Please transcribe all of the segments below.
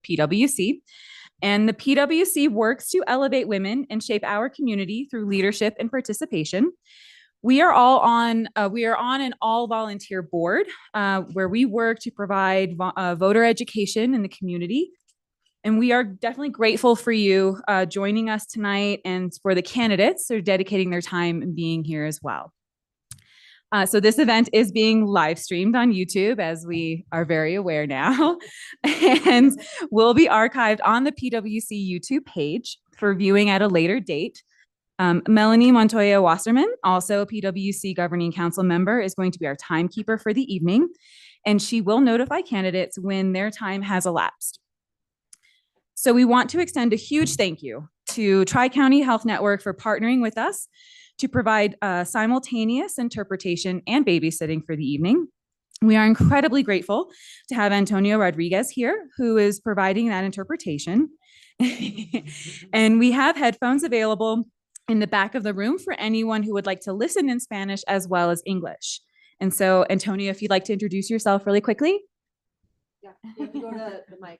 PwC. And the PwC works to elevate women and shape our community through leadership and participation. We are on an all volunteer board where we work to provide voter education in the community. And we are definitely grateful for you joining us tonight and for the candidates who are dedicating their time and being here as well. So this event is being live streamed on YouTube, as we are very aware now, and will be archived on the PwC YouTube page for viewing at a later date. Melanie Montoya Wasserman, also a PwC Governing Council member, is going to be our timekeeper for the evening, and she will notify candidates when their time has elapsed. So we want to extend a huge thank you to Tri-County Health Network for partnering with us to provide simultaneous interpretation and babysitting for the evening. We are incredibly grateful to have Antonio Rodriguez here, who is providing that interpretation. And we have headphones available in the back of the room for anyone who would like to listen in Spanish as well as English. And so, Antonio, if you'd like to introduce yourself really quickly. Yeah, you have to go to the mic.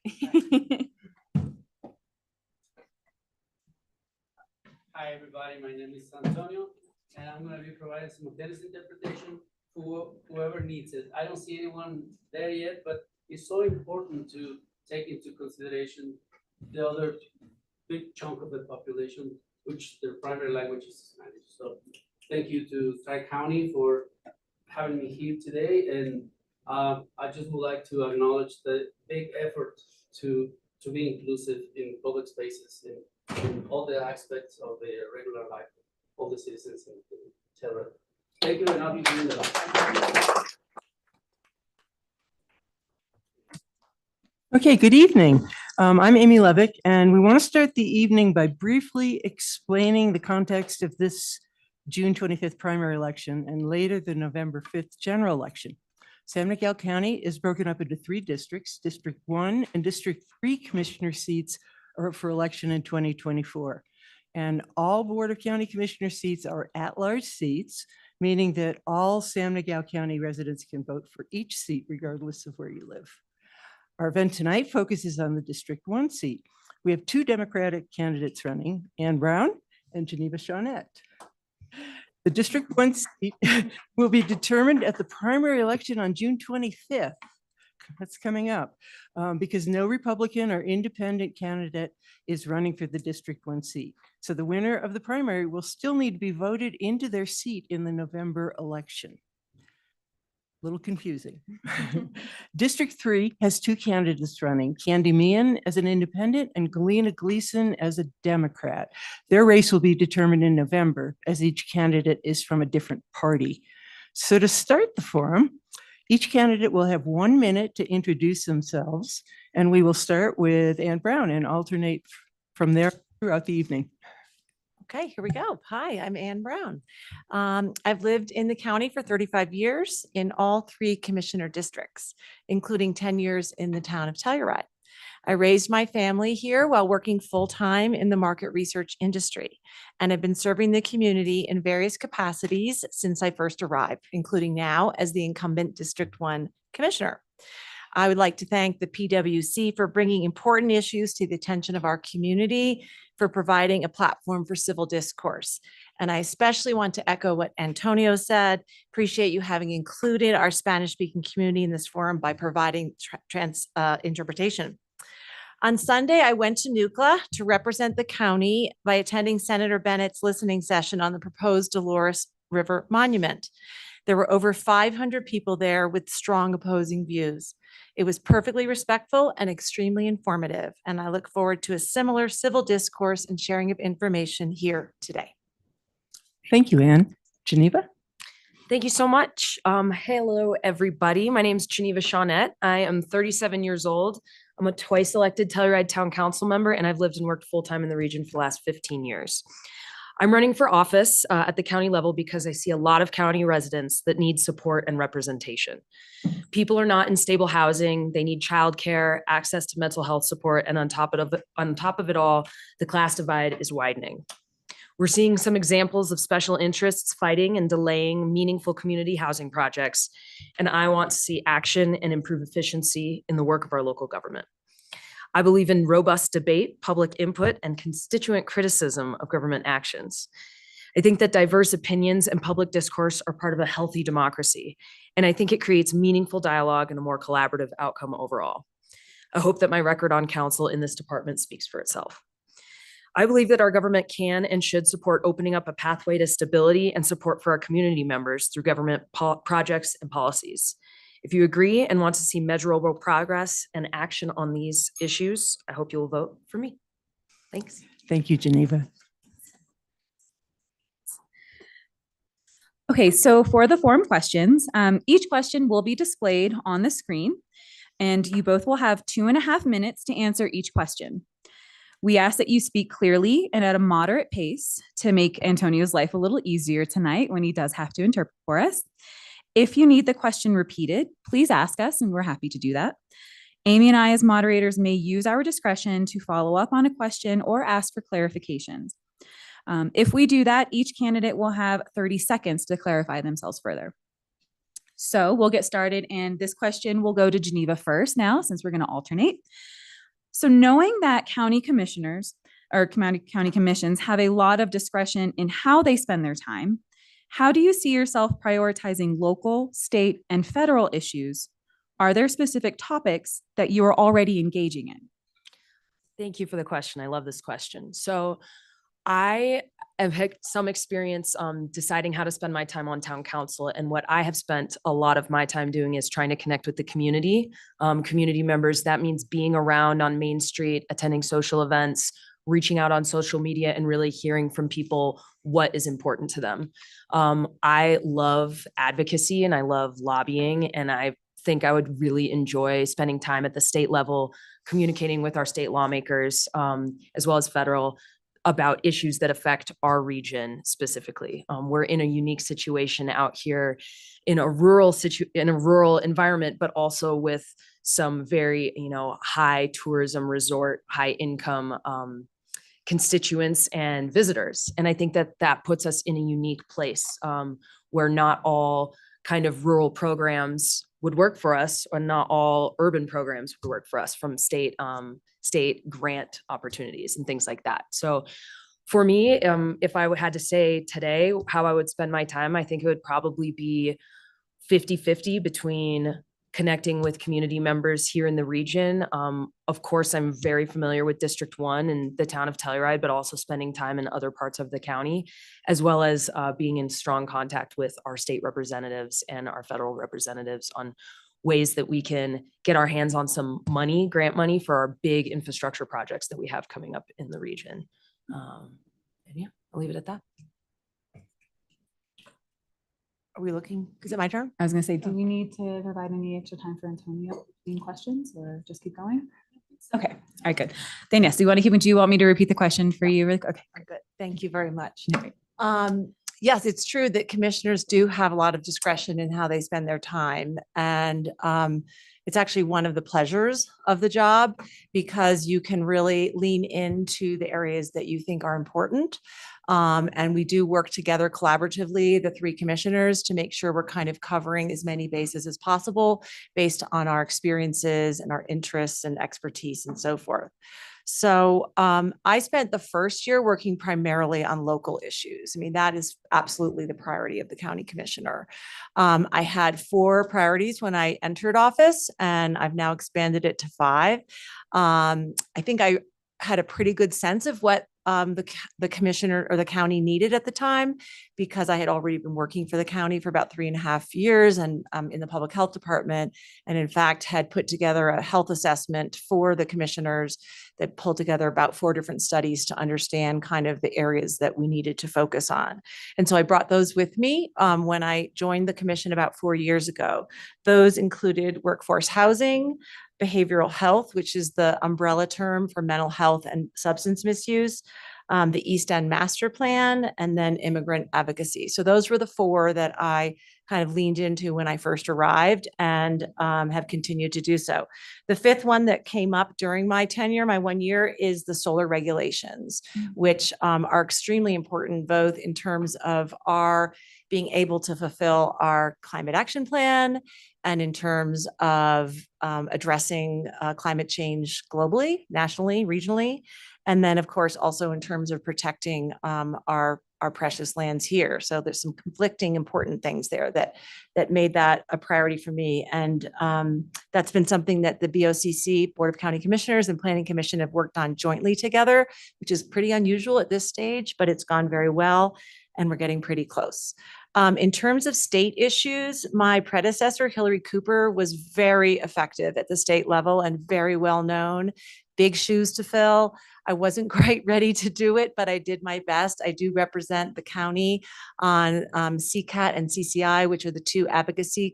Hi everybody, my name is Antonio, and I'm going to be providing simultaneous interpretation for whoever needs it. I don't see anyone there yet, but it's so important to take into consideration the other big chunk of the population, which their primary language is Spanish. So thank you to Tri-County for having me here today, and I just would like to acknowledge the big effort to be inclusive in public spaces in all the aspects of the regular life of the citizens in Terra. Thank you, and I'll be doing that. Okay, good evening. I'm Amy Levick, and we want to start the evening by briefly explaining the context of this June 25th primary election and later the November 5th general election. San Miguel County is broken up into 3 districts. District 1 and District 3 commissioner seats are up for election in 2024. And all Board of County Commissioner seats are at-large seats, meaning that all San Miguel County residents can vote for each seat regardless of where you live. Our event tonight focuses on the District 1 seat. We have 2 Democratic candidates running, Ann Brown and Geneva Shawnette. The District 1 seat will be determined at the primary election on June 25th. That's coming up because no Republican or independent candidate is running for the District 1 seat. So the winner of the primary will still need to be voted into their seat in the November election. A little confusing. District 3 has 2 candidates running, Candy Meehan as an independent and Galena Gleason as a Democrat. Their race will be determined in November as each candidate is from a different party. So to start the forum, each candidate will have 1 minute to introduce themselves, and we will start with Ann Brown and alternate from there throughout the evening. Okay, here we go. Hi, I'm Ann Brown. I've lived in the county for 35 years in all 3 commissioner districts, including 10 years in the town of Telluride. I raised my family here while working full-time in the market research industry, and have been serving the community in various capacities since I first arrived, including now as the incumbent District 1 commissioner. I would like to thank the PwC for bringing important issues to the attention of our community, for providing a platform for civil discourse. And I especially want to echo what Antonio said. Appreciate you having included our Spanish-speaking community in this forum by providing interpretation. On Sunday, I went to NUCLA to represent the county by attending Senator Bennett's listening session on the proposed Dolores River Monument. There were over 500 people there with strong opposing views. It was perfectly respectful and extremely informative, and I look forward to a similar civil discourse and sharing of information here today. Thank you, Ann. Geneva? Thank you so much. Hello, everybody. My name is Geneva Shawnette. I am 37 years old. I'm a twice elected Telluride Town Council member, and I've lived and worked full-time in the region for the last 15 years. I'm running for office at the county level because I see a lot of county residents that need support and representation. People are not in stable housing. They need childcare, access to mental health support, and on top of it all, the class divide is widening. We're seeing some examples of special interests fighting and delaying meaningful community housing projects, and I want to see action and improve efficiency in the work of our local government. I believe in robust debate, public input, and constituent criticism of government actions. I think that diverse opinions and public discourse are part of a healthy democracy, and I think it creates meaningful dialogue and a more collaborative outcome overall. I hope that my record on council in this department speaks for itself. I believe that our government can and should support opening up a pathway to stability and support for our community members through government projects and policies. If you agree and want to see measurable progress and action on these issues, I hope you will vote for me. Thanks. Thank you, Geneva. Okay, so for the form questions, each question will be displayed on the screen, and you both will have 2.5 minutes to answer each question. We ask that you speak clearly and at a moderate pace to make Antonio's life a little easier tonight when he does have to interpret for us. If you need the question repeated, please ask us, and we're happy to do that. Amy and I, as moderators, may use our discretion to follow up on a question or ask for clarifications. If we do that, each candidate will have 30 seconds to clarify themselves further. So we'll get started, and this question will go to Geneva first now, since we're going to alternate. So knowing that county commissioners or county commissions have a lot of discretion in how they spend their time, how do you see yourself prioritizing local, state, and federal issues? Are there specific topics that you are already engaging in? Thank you for the question. I love this question. So I have had some experience deciding how to spend my time on town council. And what I have spent a lot of my time doing is trying to connect with the community members. That means being around on Main Street, attending social events, reaching out on social media, and really hearing from people what is important to them. I love advocacy and I love lobbying, and I think I would really enjoy spending time at the state level, communicating with our state lawmakers, as well as federal, about issues that affect our region specifically. We're in a unique situation out here in a rural environment, but also with some very, high tourism resort, high income constituents and visitors. And I think that that puts us in a unique place where not all kind of rural programs would work for us, or not all urban programs would work for us, from state grant opportunities and things like that. So for me, if I had to say today how I would spend my time, I think it would probably be 50-50 between connecting with community members here in the region. Of course, I'm very familiar with District 1 and the town of Telluride, but also spending time in other parts of the county, as well as being in strong contact with our state representatives and our federal representatives on ways that we can get our hands on some money, grant money, for our big infrastructure projects that we have coming up in the region. And yeah, I'll leave it at that. Are we looking? Is it my turn? I was going to say, do we need to provide any extra time for Antonio between questions, or just keep going? Okay. All right, good. Then yes, do you want me to repeat the question for you? Okay. Good. Thank you very much. Right. Yes, it's true that commissioners do have a lot of discretion in how they spend their time. And it's actually one of the pleasures of the job, because you can really lean into the areas that you think are important. And we do work together collaboratively, the 3 commissioners, to make sure we're kind of covering as many bases as possible based on our experiences and our interests and expertise and so forth. So I spent the first year working primarily on local issues. I mean, that is absolutely the priority of the county commissioner. I had 4 priorities when I entered office, and I've now expanded it to 5. I think I had a pretty good sense of what the commissioner or the county needed at the time, because I had already been working for the county for about 3.5 years and in the public health department, and in fact had put together a health assessment for the commissioners that pulled together about 4 different studies to understand kind of the areas that we needed to focus on. And so I brought those with me when I joined the commission about 4 years ago. Those included workforce housing, behavioral health, which is the umbrella term for mental health and substance misuse, the East End Master Plan, and then immigrant advocacy. So those were the 4 that I kind of leaned into when I first arrived and have continued to do so. The fifth one that came up during my tenure, my 1 year, is the solar regulations, which are extremely important, both in terms of our being able to fulfill our climate action plan and in terms of addressing climate change globally, nationally, regionally, and then of course also in terms of protecting our precious lands here. So there's some conflicting important things there that made that a priority for me. And that's been something that the BOCC, Board of County Commissioners, and Planning Commission have worked on jointly together, which is pretty unusual at this stage, but it's gone very well and we're getting pretty close. In terms of state issues, my predecessor, Hillary Cooper, was very effective at the state level and very well known. Big shoes to fill. I wasn't quite ready to do it, but I did my best. I do represent the county on CCAT and CCI, which are the two advocacy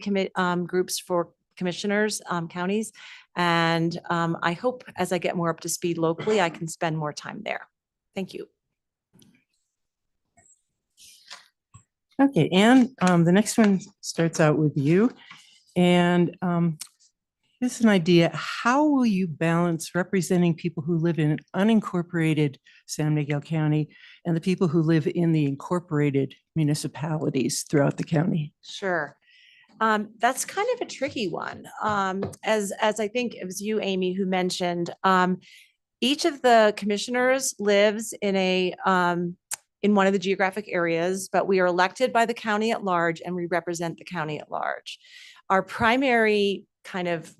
groups for commissioners, counties. And I hope as I get more up to speed locally, I can spend more time there. Thank you. Okay, and the next one starts out with you. And here's an idea. How will you balance representing people who live in unincorporated San Miguel County and the people who live in the incorporated municipalities throughout the county? Sure. That's kind of a tricky one. As I think it was you, Amy, who mentioned, each of the commissioners lives in one of the geographic areas, but we are elected by the county at large and we represent the county at large. Our primary kind of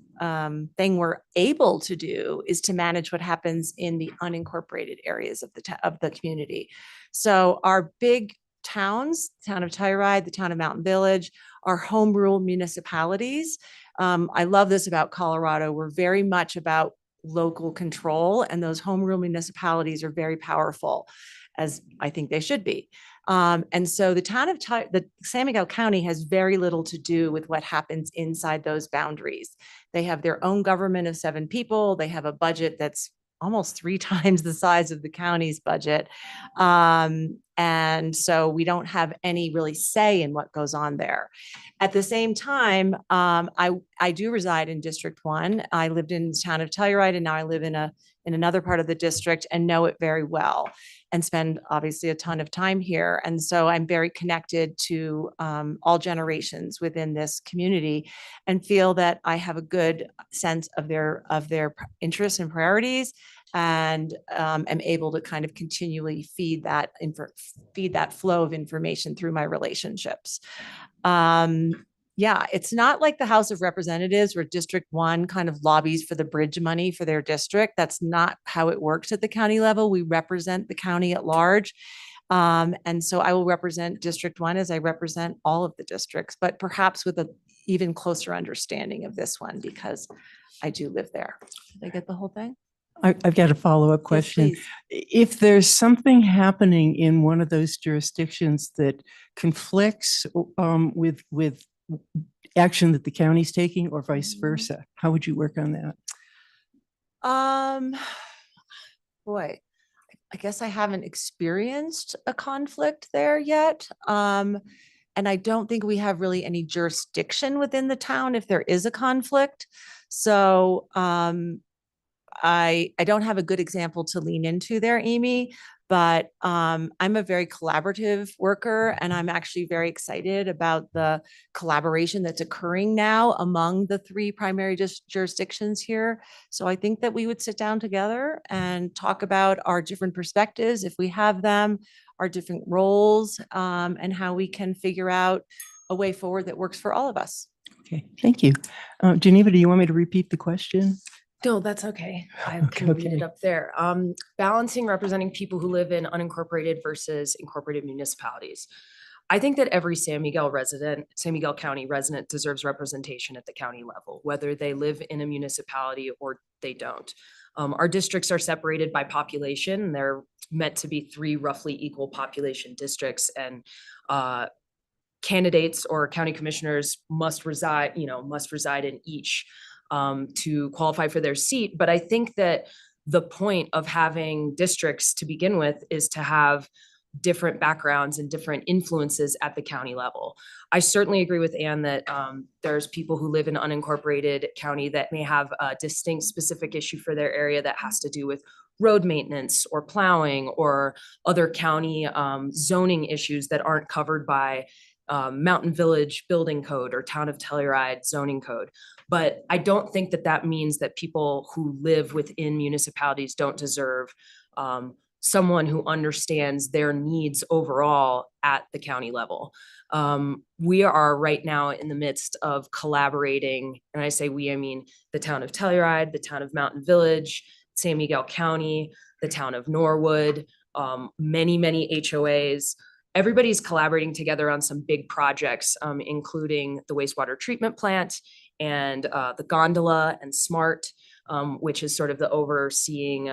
thing we're able to do is to manage what happens in the unincorporated areas of the community. So our big towns, the town of Telluride, the town of Mountain Village, are home rule municipalities. I love this about Colorado. We're very much about local control, and those home rule municipalities are very powerful, as I think they should be. And so the town of the San Miguel County has very little to do with what happens inside those boundaries. They have their own government of 7 people. They have a budget that's almost 3 times the size of the county's budget. And so we don't have any really say in what goes on there. At the same time, I do reside in District 1. I lived in the town of Telluride, and now I live in another part of the district and know it very well and spend obviously a ton of time here. And so I'm very connected to all generations within this community and feel that I have a good sense of their interests and priorities, and am able to kind of continually feed that flow of information through my relationships. Yeah, it's not like the House of Representatives where District 1 kind of lobbies for the bridge money for their district. That's not how it works at the county level. We represent the county at large. And so I will represent District 1 as I represent all of the districts, but perhaps with an even closer understanding of this one because I do live there. Did I get the whole thing? I've got a follow-up question. Yes, If there's something happening in one of those jurisdictions that conflicts with action that the county's taking or vice versa, how would you work on that? Boy, I guess I haven't experienced a conflict there yet. And I don't think we have really any jurisdiction within the town if there is a conflict. So I don't have a good example to lean into there, Amy, but I'm a very collaborative worker, and I'm actually very excited about the collaboration that's occurring now among the 3 primary jurisdictions here. So I think that we would sit down together and talk about our different perspectives, if we have them, our different roles, and how we can figure out a way forward that works for all of us. Okay, thank you. Geneva, do you want me to repeat the question? No, that's okay. I can read it up there. Balancing representing people who live in unincorporated versus incorporated municipalities. I think that every San Miguel County resident deserves representation at the county level, whether they live in a municipality or they don't. Our districts are separated by population. They're meant to be 3 roughly equal population districts, and candidates or county commissioners must reside in each to qualify for their seat. But I think that the point of having districts to begin with is to have different backgrounds and different influences at the county level. I certainly agree with Anne that there's people who live in unincorporated county that may have a distinct specific issue for their area that has to do with road maintenance or plowing or other county zoning issues that aren't covered by Mountain Village building code or Town of Telluride zoning code. But I don't think that that means that people who live within municipalities don't deserve someone who understands their needs overall at the county level. We are right now in the midst of collaborating, and I say we, I mean the Town of Telluride, the Town of Mountain Village, San Miguel County, the Town of Norwood, many HOAs. Everybody's collaborating together on some big projects, including the wastewater treatment plant and the gondola and SMART, which is sort of the overseeing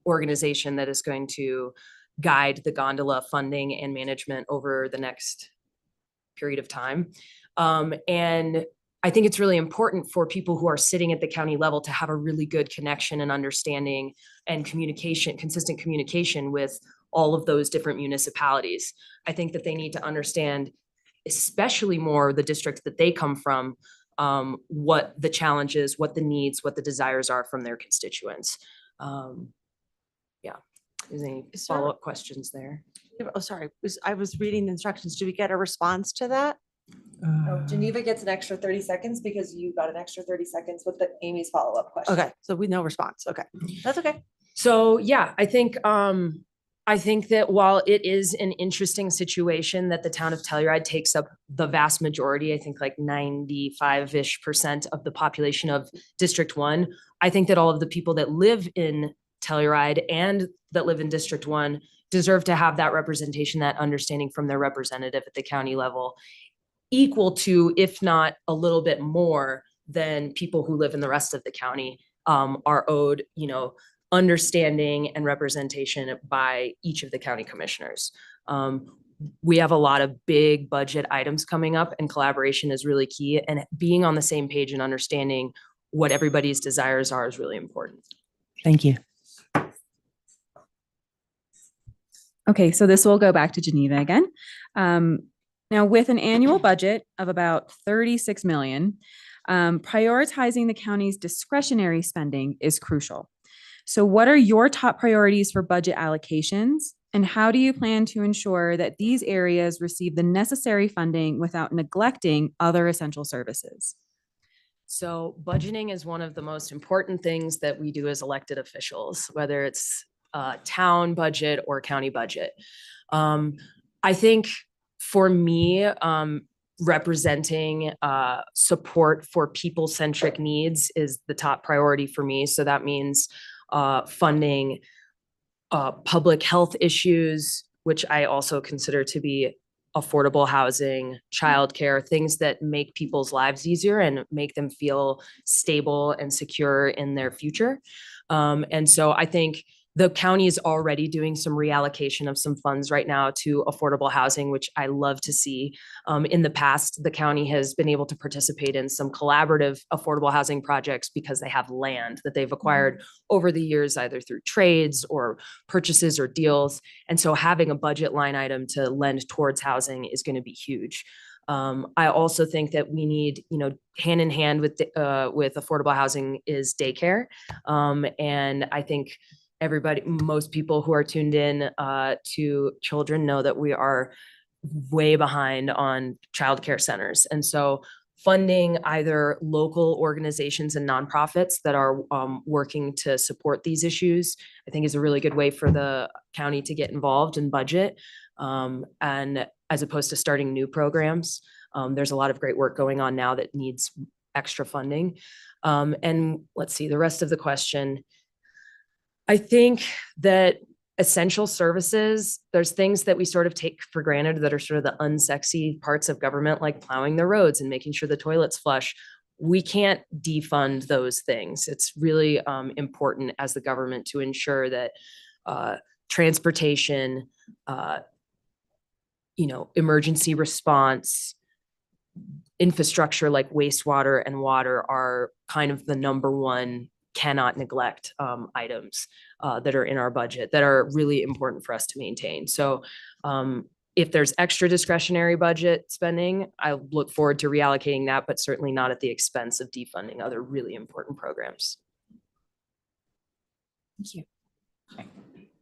organization that is going to guide the gondola funding and management over the next period of time. And I think it's really important for people who are sitting at the county level to have a really good connection and understanding and communication, consistent communication with all of those different municipalities. I think that they need to understand, especially more the districts that they come from, what the challenges, what the needs, what the desires are from their constituents. Yeah, is there any follow-up questions there? Oh, sorry, I was reading the instructions. Do we get a response to that? Geneva gets an extra 30 seconds because you got an extra 30 seconds with the Amy's follow-up question. Okay, so we no response. Okay, that's okay. So yeah, I think that while it is an interesting situation that the town of Telluride takes up the vast majority, I think like 95-ish% of the population of District 1, I think that all of the people that live in Telluride and that live in District 1 deserve to have that representation, that understanding from their representative at the county level, equal to, if not a little bit more than people who live in the rest of the county are owed, understanding and representation by each of the county commissioners. We have a lot of big budget items coming up, and collaboration is really key, and being on the same page and understanding what everybody's desires are is really important. Thank you. Okay, so this will go back to Geneva again. Now, with an annual budget of about 36 million, prioritizing the county's discretionary spending is crucial. So what are your top priorities for budget allocations? And how do you plan to ensure that these areas receive the necessary funding without neglecting other essential services? So budgeting is one of the most important things that we do as elected officials, whether it's a town budget or county budget. I think for me, representing support for people-centric needs is the top priority for me. So that means funding public health issues, which I also consider to be affordable housing, childcare, things that make people's lives easier and make them feel stable and secure in their future. And so I think the county is already doing some reallocation of some funds right now to affordable housing, which I love to see. In the past, the county has been able to participate in some collaborative affordable housing projects because they have land that they've acquired over the years, either through trades or purchases or deals. And so having a budget line item to lend towards housing is going to be huge. I also think that we need, hand in hand with affordable housing is daycare. And I think most people who are tuned in to children know that we are way behind on childcare centers. And so funding either local organizations and nonprofits that are working to support these issues, I think is a really good way for the county to get involved in budget. And as opposed to starting new programs, there's a lot of great work going on now that needs extra funding. And let's see, the rest of the question. I think that essential services, there's things that we sort of take for granted that are sort of the unsexy parts of government, like plowing the roads and making sure the toilets flush. We can't defund those things. It's really important as the government to ensure that transportation, emergency response, infrastructure like wastewater and water are kind of the number one cannot neglect items that are in our budget that are really important for us to maintain. So if there's extra discretionary budget spending, I look forward to reallocating that, but certainly not at the expense of defunding other really important programs. Thank you.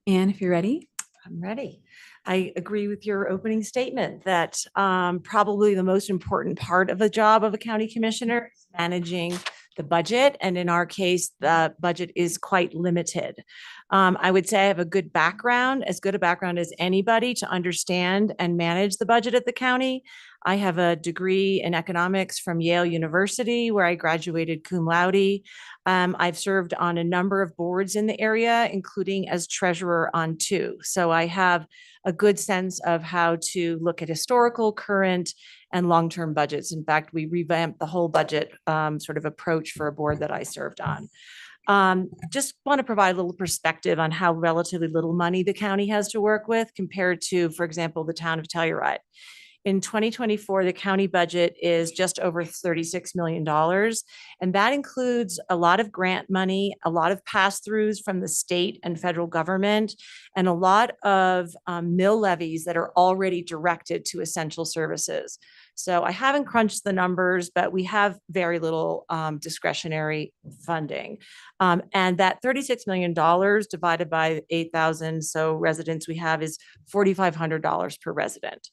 Anne, if you're ready. I'm ready. I agree with your opening statement that probably the most important part of the job of a county commissioner is managing the budget. And in our case, the budget is quite limited. I would say I have a good background, as good a background as anybody to understand and manage the budget at the county. I have a degree in economics from Yale University, where I graduated cum laude. I've served on a number of boards in the area, including as treasurer on 2. So I have a good sense of how to look at historical, current, and long-term budgets. In fact, we revamped the whole budget sort of approach for a board that I served on. Just want to provide a little perspective on how relatively little money the county has to work with compared to, for example, the town of Telluride. In 2024, the county budget is just over $36 million. And that includes a lot of grant money, a lot of pass-throughs from the state and federal government, and a lot of mill levies that are already directed to essential services. So I haven't crunched the numbers, but we have very little discretionary funding. And that $36 million divided by 8,000 so residents we have is $4,500 per resident.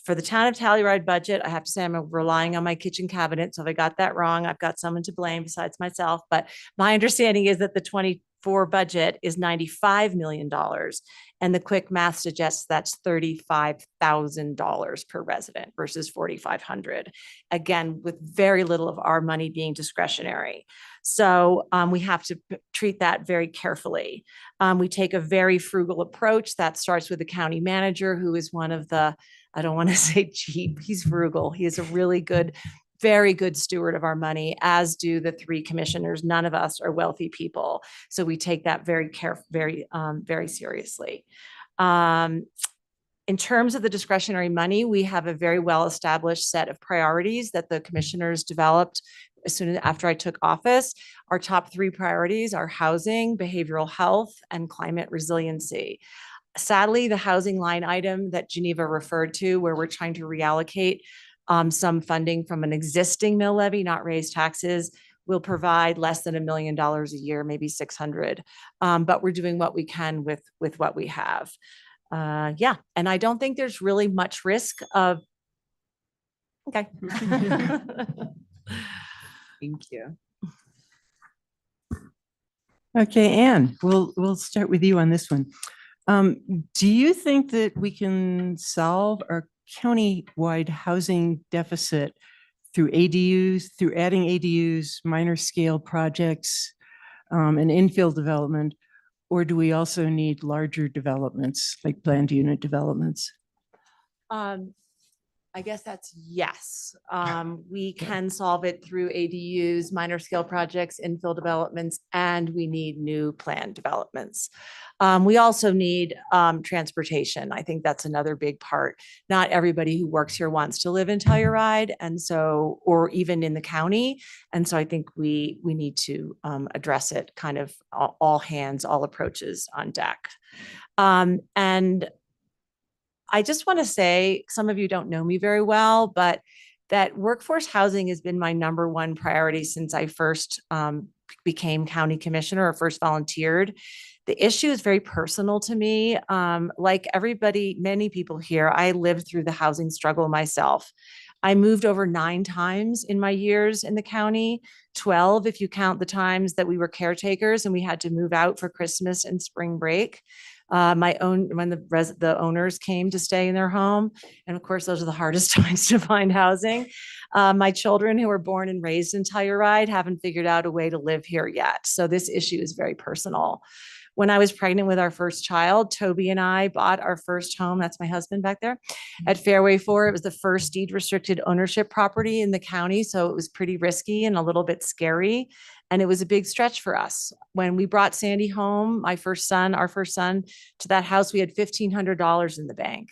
For the town of Telluride budget, I have to say I'm relying on my kitchen cabinet. So if I got that wrong, I've got someone to blame besides myself. But my understanding is that the 24 budget is $95 million. And the quick math suggests that's $35,000 per resident versus $4,500. Again, with very little of our money being discretionary. So we have to treat that very carefully. We take a very frugal approach that starts with the county manager, who is one of the, I don't want to say cheap, he's frugal. He is a really good, very good steward of our money, as do the 3 commissioners. None of us are wealthy people. So we take that very very seriously. In terms of the discretionary money, we have a very well-established set of priorities that the commissioners developed as soon as after I took office. Our top 3 priorities are housing, behavioral health, and climate resiliency. Sadly, the housing line item that Geneva referred to, where we're trying to reallocate some funding from an existing mill levy, not raise taxes, will provide less than $1 million a year, maybe 600. But we're doing what we can with what we have. Yeah, and I don't think there's really much risk of, okay. Thank you. Okay, Anne, we'll start with you on this one. Do you think that we can solve our county-wide housing deficit through ADUs, through adding ADUs, minor scale projects, and infill development? Or do we also need larger developments like planned unit developments? I guess that's yes. We can solve it through ADUs, minor scale projects, infill developments, and we need new planned developments. We also need transportation. I think that's another big part. Not everybody who works here wants to live in Telluride, and so, or even in the county. And so I think we need to address it kind of all hands, all approaches on deck. And I just want to say, some of you don't know me very well, but that workforce housing has been my #1 priority since I first became county commissioner or first volunteered. The issue is very personal to me. Like everybody, many people here, I lived through the housing struggle myself. I moved over 9 times in my years in the county, 12 if you count the times that we were caretakers and we had to move out for Christmas and spring break. When the owners came to stay in their home. And of course, those are the hardest times to find housing. My children who were born and raised in Telluride haven't figured out a way to live here yet. So this issue is very personal. When I was pregnant with our first child, Toby and I bought our first home. That's my husband back there at Fairway 4. It was the first deed restricted ownership property in the county. So it was pretty risky and a little bit scary. And it was a big stretch for us. When we brought Sandy home, our first son, to that house, we had $1,500 in the bank.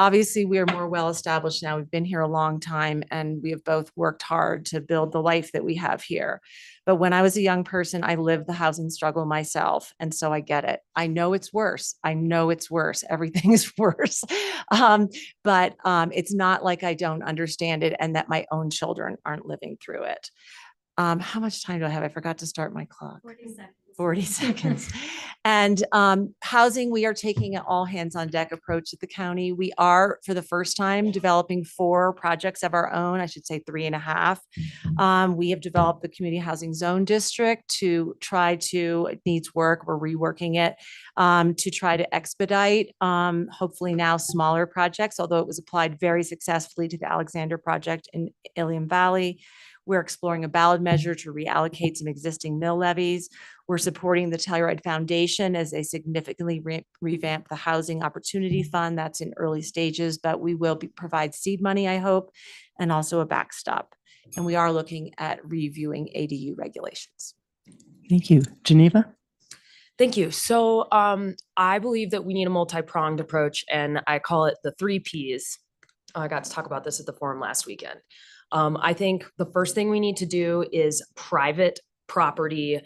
Obviously, we are more well-established now. We've been here a long time and we have both worked hard to build the life that we have here. But when I was a young person, I lived the housing struggle myself. And so I get it. I know it's worse. I know it's worse. Everything is worse. But it's not like I don't understand it and that my own children aren't living through it. How much time do I have? I forgot to start my clock. 40 seconds. 40 seconds. And housing, we are taking an all hands on deck approach at the county. We are, for the first time, developing 4 projects of our own, I should say 3.5. We have developed the community housing zone district to try to, it needs work, we're reworking it, to try to expedite, hopefully now smaller projects, although it was applied very successfully to the Alexander project in Ilium Valley. We're exploring a ballot measure to reallocate some existing mill levies. We're supporting the Telluride Foundation as they significantly revamp the Housing Opportunity Fund. That's in early stages, but we will provide seed money, I hope, and also a backstop. And we are looking at reviewing ADU regulations. Thank you. Geneva? Thank you. So I believe that we need a multi-pronged approach, and I call it the 3 Ps. I got to talk about this at the forum last weekend. I think the first thing we need to do is private property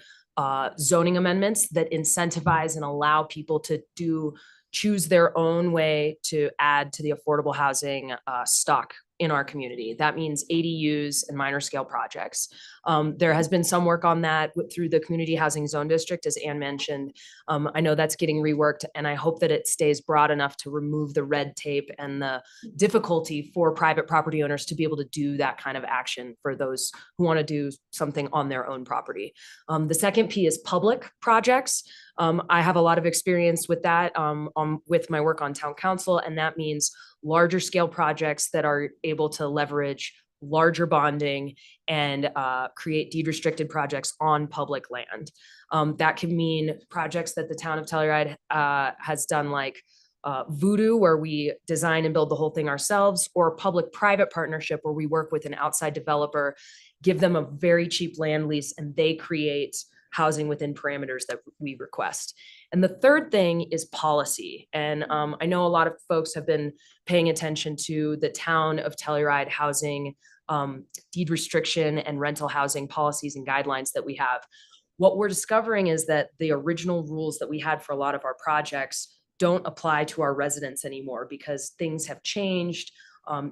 zoning amendments that incentivize and allow people to choose their own way to add to the affordable housing stock in our community. That means ADUs and minor scale projects. There has been some work on that through the community housing zone district, as Ann mentioned. I know that's getting reworked, and I hope that it stays broad enough to remove the red tape and the difficulty for private property owners to be able to do that kind of action for those who want to do something on their own property. The second P is public projects. I have a lot of experience with that with my work on town council, and that means larger scale projects that are able to leverage larger bonding and create deed restricted projects on public land. That can mean projects that the town of Telluride has done, like Voodoo, where we design and build the whole thing ourselves, or public-private partnership where we work with an outside developer, give them a very cheap land lease, and they create housing within parameters that we request. And the third thing is policy. And I know a lot of folks have been paying attention to the town of Telluride housing deed restriction and rental housing policies and guidelines that we have. What we're discovering is that the original rules that we had for a lot of our projects don't apply to our residents anymore because things have changed.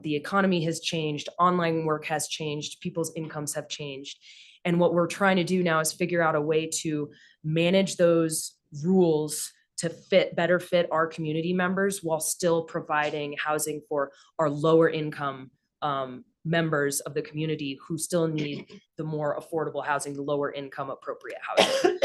The economy has changed, online work has changed, people's incomes have changed. And what we're trying to do now is figure out a way to manage those rules to better fit our community members while still providing housing for our lower income members of the community who still need the more affordable housing, the lower income appropriate housing.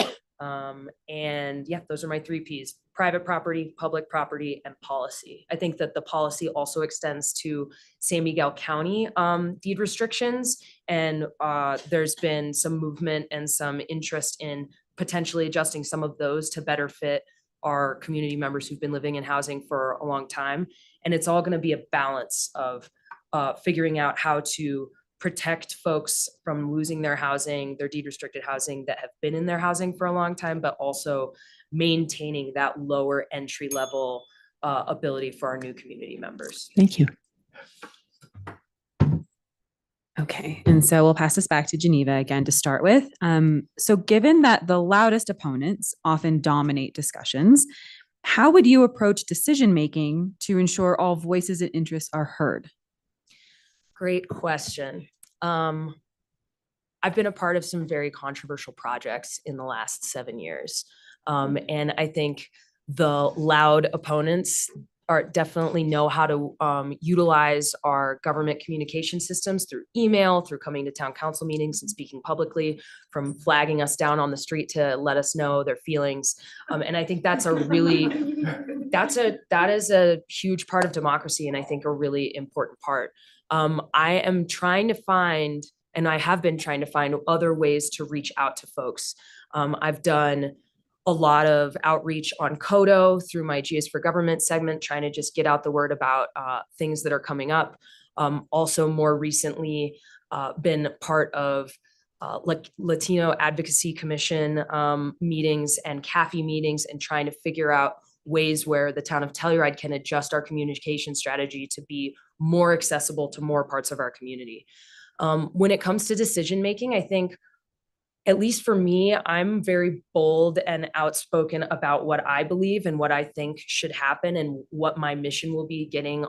And yeah, those are my 3 Ps: private property, public property, and policy. I think that the policy also extends to San Miguel County deed restrictions. And there's been some movement and some interest in potentially adjusting some of those to better fit our community members who've been living in housing for a long time. And it's all going to be a balance of figuring out how to protect folks from losing their housing, their deed restricted housing that have been in their housing for a long time, but also maintaining that lower entry level ability for our new community members. Thank you. Okay, and so we'll pass this back to Geneva again to start with. So given that the loudest opponents often dominate discussions, how would you approach decision-making to ensure all voices and interests are heard? Great question. I've been a part of some very controversial projects in the last 7 years. And I think the loud opponents definitely know how to utilize our government communication systems through email, through coming to town council meetings and speaking publicly, from flagging us down on the street to let us know their feelings. And I think that's that is a huge part of democracy, and I think a really important part. I am trying to find, and I have been trying to find, other ways to reach out to folks. I've done a lot of outreach on Kodo through my GS for Government segment, trying to just get out the word about things that are coming up. Also more recently been part of Latino Advocacy Commission meetings and CAFE meetings, and trying to figure out ways where the town of Telluride can adjust our communication strategy to be more accessible to more parts of our community. When it comes to decision making, I think, at least for me, I'm very bold and outspoken about what I believe and what I think should happen and what my mission will be getting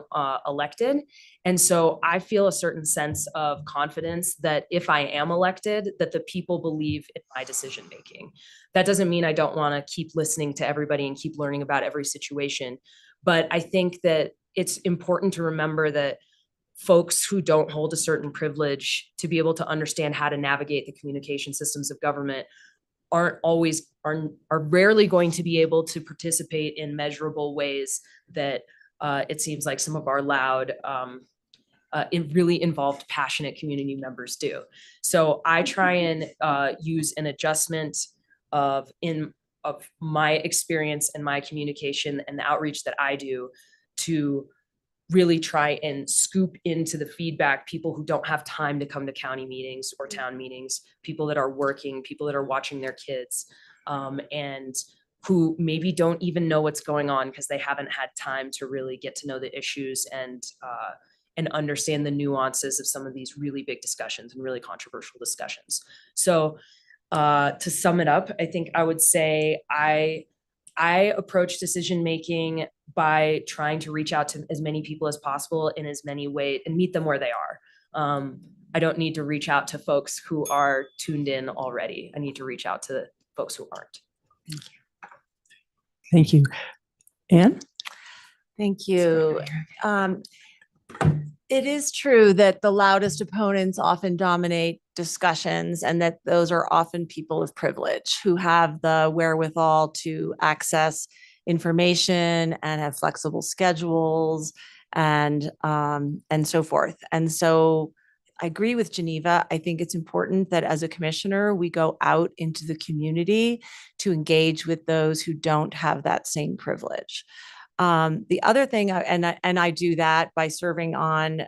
elected. And so I feel a certain sense of confidence that if I am elected, that the people believe in my decision making. That doesn't mean I don't want to keep listening to everybody and keep learning about every situation. But I think that it's important to remember that folks who don't hold a certain privilege to be able to understand how to navigate the communication systems of government are rarely going to be able to participate in measurable ways that it seems like some of our loud, really involved, passionate community members do. So I try and use an adjustment of my experience and my communication and the outreach that I do to really try and scoop into the feedback, people who don't have time to come to county meetings or town meetings, people that are working, people that are watching their kids, and who maybe don't even know what's going on because they haven't had time to really get to know the issues and understand the nuances of some of these really big discussions and really controversial discussions. So to sum it up, I think I would say I approach decision-making by trying to reach out to as many people as possible in as many ways and meet them where they are. I don't need to reach out to folks who are tuned in already. I need to reach out to folks who aren't. Thank you. Anne? Thank you. It is true that the loudest opponents often dominate discussions and that those are often people of privilege who have the wherewithal to access information and have flexible schedules and so forth. And so I agree with Geneva. I think it's important that as a commissioner, we go out into the community to engage with those who don't have that same privilege. The other thing, and I do that by serving on,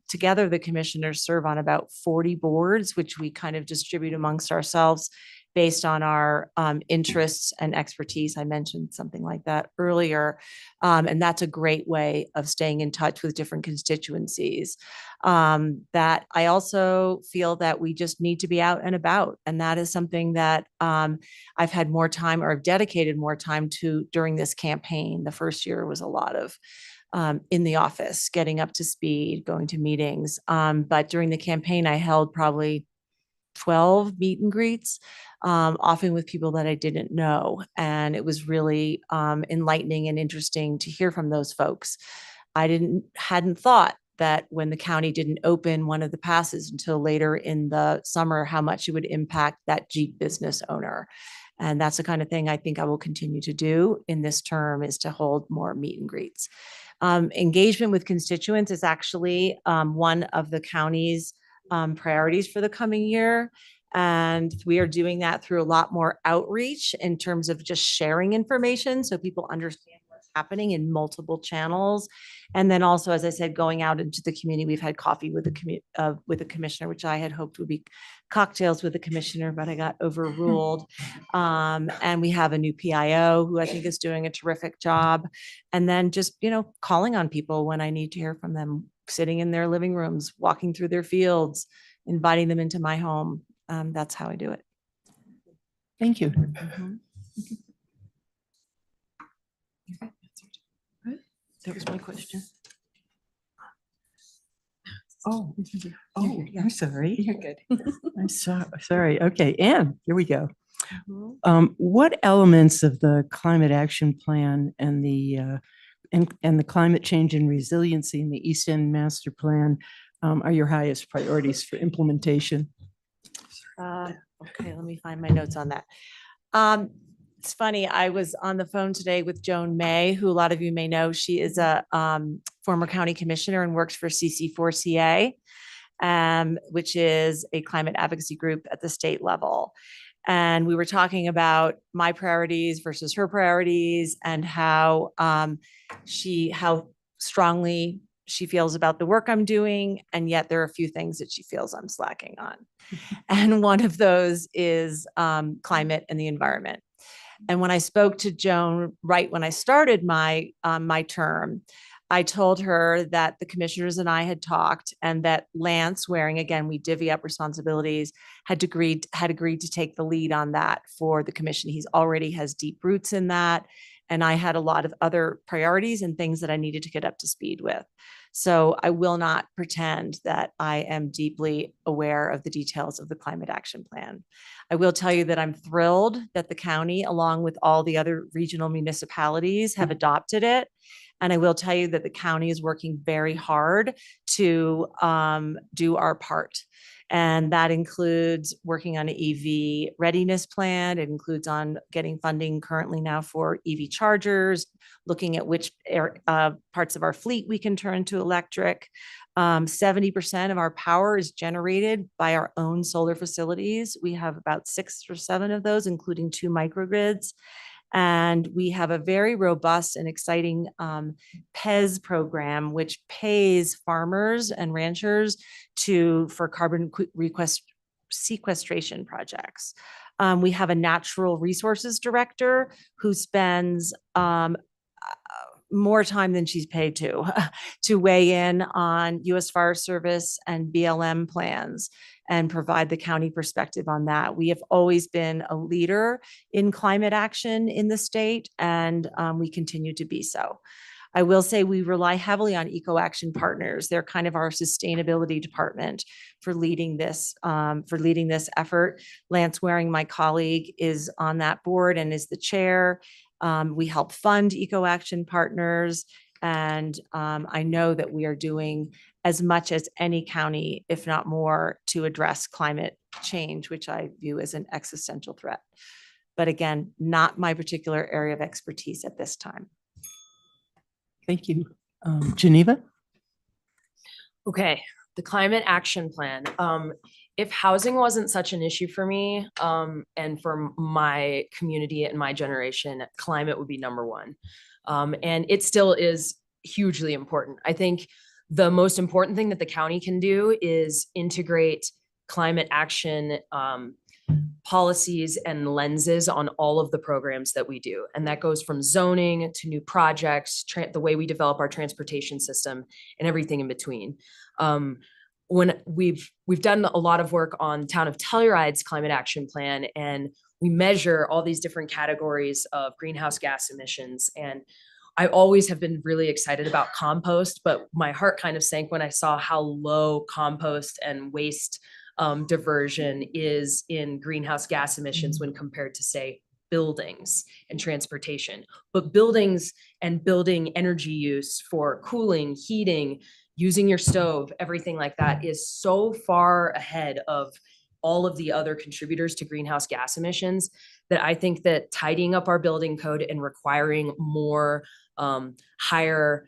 together the commissioners serve on about 40 boards, which we kind of distribute amongst ourselves based on our interests and expertise. I mentioned something like that earlier. And that's a great way of staying in touch with different constituencies. That I also feel that we just need to be out and about. And that is something that I've had more time or I've dedicated more time to during this campaign. The first year was a lot of in the office, getting up to speed, going to meetings. But during the campaign, I held probably 12 meet and greets, often with people that I didn't know. And it was really enlightening and interesting to hear from those folks. I hadn't thought that when the county didn't open one of the passes until later in the summer, how much it would impact that Jeep business owner. And that's the kind of thing I think I will continue to do in this term, is to hold more meet and greets. Engagement with constituents is actually one of the county's priorities for the coming year. And we are doing that through a lot more outreach in terms of just sharing information so people understand what's happening in multiple channels. And then also, as I said, going out into the community. We've had coffee with the commissioner, which I had hoped would be cocktails with the commissioner, but I got overruled. And we have a new PIO who I think is doing a terrific job. And then just, calling on people when I need to hear from them, sitting in their living rooms, walking through their fields, inviting them into my home. That's how I do it. Thank you. Mhm. That was my question. Oh, I'm sorry. You're good. I'm sorry. Okay, Anne, here we go. Mhm. What elements of the climate action plan and the climate change and resiliency in the East End Master Plan are your highest priorities for implementation? Okay, let me find my notes on that. It's funny, I was on the phone today with Joan May, who a lot of you may know. She is a former county commissioner and works for CC4CA, which is a climate advocacy group at the state level. And we were talking about my priorities versus her priorities and how strongly she feels about the work I'm doing. And yet there are a few things that she feels I'm slacking on. And one of those is climate and the environment. And when I spoke to Joan right when I started my term, I told her that the commissioners and I had talked, and that Lance Waring, again, we divvy up responsibilities, had agreed to take the lead on that for the commission. He's already has deep roots in that. And I had a lot of other priorities and things that I needed to get up to speed with. So I will not pretend that I am deeply aware of the details of the climate action plan. I will tell you that I'm thrilled that the county, along with all the other regional municipalities, have adopted it. And I will tell you that the county is working very hard to do our part. And that includes working on an EV readiness plan. It includes on getting funding currently now for EV chargers, looking at which parts of our fleet we can turn to electric. 70% of our power is generated by our own solar facilities. We have about 6 or 7 of those, including 2 microgrids. And we have a very robust and exciting PES program, which pays farmers and ranchers for carbon sequestration projects. We have a natural resources director who spends more time than she's paid to weigh in on U.S. Forest Service and BLM plans and provide the county perspective on that. We have always been a leader in climate action in the state, and we continue to be so. I will say we rely heavily on Eco Action Partners. They're kind of our sustainability department for leading this effort. Lance Waring, my colleague, is on that board and is the chair. We help fund Eco Action Partners, and I know that we are doing as much as any county, if not more, to address climate change, which I view as an existential threat. But again, not my particular area of expertise at this time. Thank you. Geneva? Okay, the climate action plan. If housing wasn't such an issue for me, and for my community and my generation, climate would be number one. And it still is hugely important. I think the most important thing that the county can do is integrate climate action policies and lenses on all of the programs that we do. And that goes from zoning to new projects, the way we develop our transportation system, and everything in between. When we've done a lot of work on town of Telluride's climate action plan, and we measure all these different categories of greenhouse gas emissions. And I always have been really excited about compost, but my heart kind of sank when I saw how low compost and waste diversion is in greenhouse gas emissions when compared to, say, buildings and transportation. But buildings and building energy use for cooling, heating, using your stove, everything like that is so far ahead of all of the other contributors to greenhouse gas emissions that I think that tidying up our building code and requiring more higher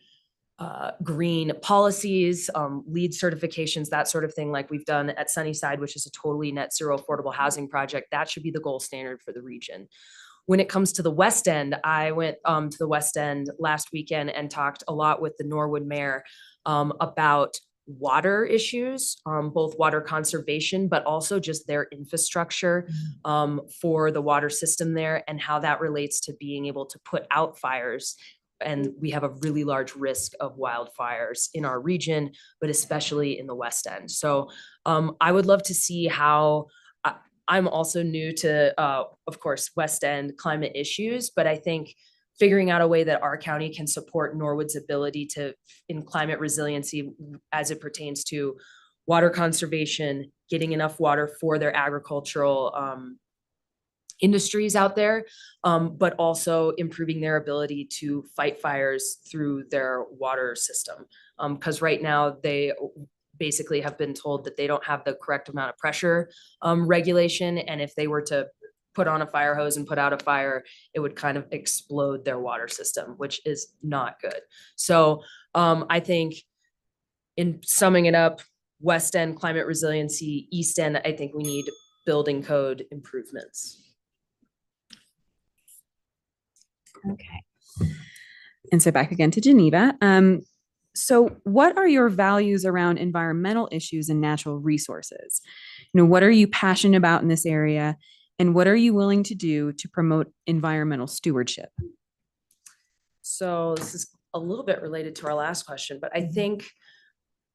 green policies, LEED certifications, that sort of thing, like we've done at Sunnyside, which is a totally net zero affordable housing project, that should be the gold standard for the region. When it comes to the West End, I went to the West End last weekend and talked a lot with the Norwood mayor about water issues, both water conservation, but also just their infrastructure for the water system there and how that relates to being able to put out fires. And we have a really large risk of wildfires in our region, but especially in the West End. So I would love to see how, I'm also new to, of course, West End climate issues, but I think figuring out a way that our county can support Norwood's ability in climate resiliency as it pertains to water conservation, getting enough water for their agricultural industries out there, but also improving their ability to fight fires through their water system. Because right now they basically have been told that they don't have the correct amount of pressure regulation. And if they were to put on a fire hose and put out a fire, it would kind of explode their water system, which is not good. So I think in summing it up, West End climate resiliency, East End, I think we need building code improvements. Okay. And so back again to Geneva. So what are your values around environmental issues and natural resources? What are you passionate about in this area? And what are you willing to do to promote environmental stewardship? So this is a little bit related to our last question, but I think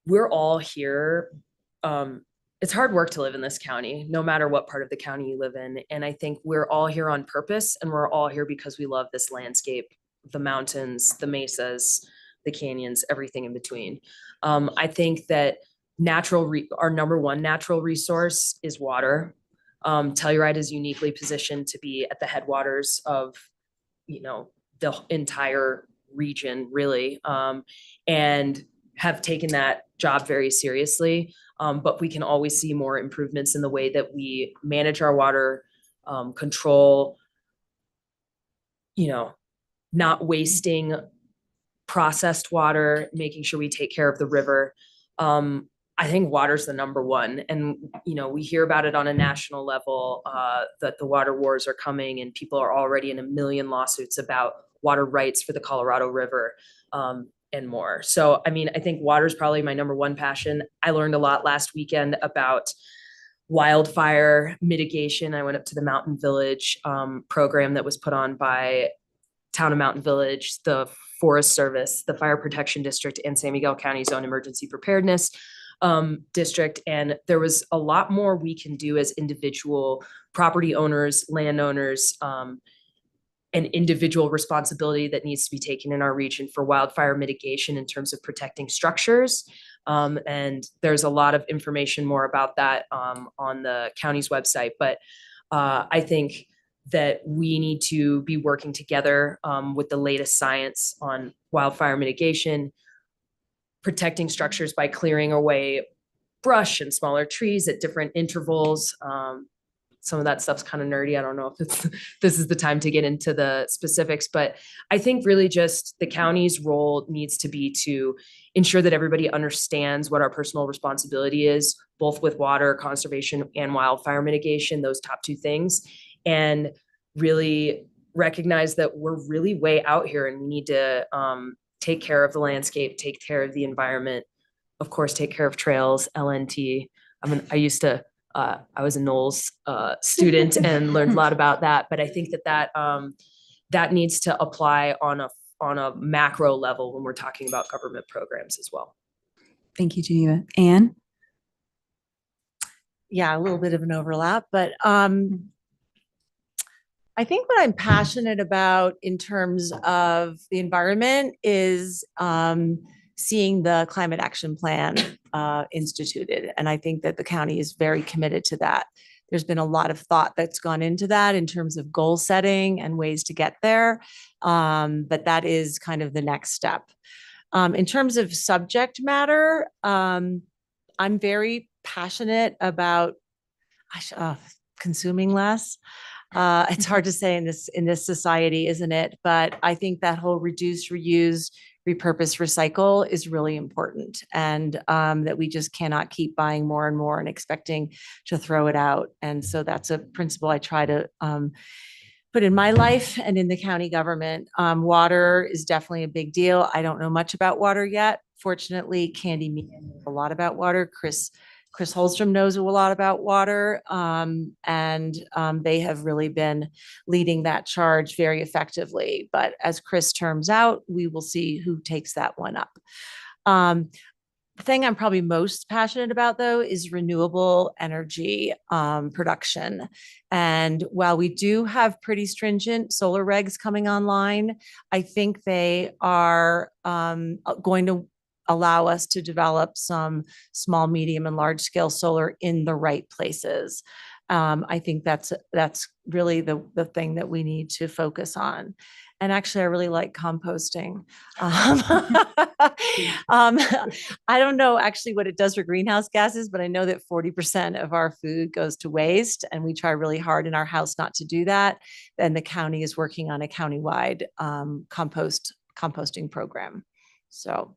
we're all here. It's hard work to live in this county, no matter what part of the county you live in. And I think we're all here on purpose, and we're all here because we love this landscape, the mountains, the mesas, the canyons, everything in between. I think that our number one natural resource is water. Telluride is uniquely positioned to be at the headwaters of, the entire region, really, and have taken that job very seriously. But we can always see more improvements in the way that we manage our water, control, not wasting processed water, making sure we take care of the river. I think water's the number one. And, we hear about it on a national level, that the water wars are coming and people are already in a million lawsuits about water rights for the Colorado River, and more. So, I think water is probably my number one passion. I learned a lot last weekend about wildfire mitigation. I went up to the Mountain Village program that was put on by Town of Mountain Village, the Forest Service, the Fire Protection District, and San Miguel County's own Emergency Preparedness district. And there was a lot more we can do as individual property owners, landowners, an individual responsibility that needs to be taken in our region for wildfire mitigation in terms of protecting structures. And there's a lot of information more about that on the county's website. But I think that we need to be working together with the latest science on wildfire mitigation, protecting structures by clearing away brush and smaller trees at different intervals. Some of that stuff's kind of nerdy. I don't know if this is the time to get into the specifics, but I think really just the county's role needs to be to ensure that everybody understands what our personal responsibility is, both with water conservation and wildfire mitigation, those top two things, and really recognize that we're really way out here and we need to take care of the landscape, take care of the environment, of course, take care of trails, LNT. I was a Knowles student and learned a lot about that, but I think that needs to apply on a macro level when we're talking about government programs as well. Thank you, Geneva. Anne? Yeah, a little bit of an overlap, but I think what I'm passionate about in terms of the environment is seeing the climate action plan instituted. And I think that the county is very committed to that. There's been a lot of thought that's gone into that in terms of goal setting and ways to get there. But that is kind of the next step. In terms of subject matter, I'm very passionate about consuming less. It's hard to say in this society, isn't it? But I think that whole reduce, reuse, repurpose, recycle is really important, and that we just cannot keep buying more and more and expecting to throw it out. And so that's a principle I try to put in my life and in the county government. Water is definitely a big deal. I don't know much about water yet. Fortunately, Candy Meehan knows a lot about water. Chris Holstrom knows a lot about water, and they have really been leading that charge very effectively. But as Chris terms out, we will see who takes that one up. The thing I'm probably most passionate about, though, is renewable energy production. And while we do have pretty stringent solar regs coming online, I think they are going to allow us to develop some small, medium, and large scale solar in the right places. I think that's really the thing that we need to focus on. And actually, I really like composting. I don't know actually what it does for greenhouse gases, but I know that 40% of our food goes to waste, and we try really hard in our house not to do that. And the county is working on a countywide composting program. So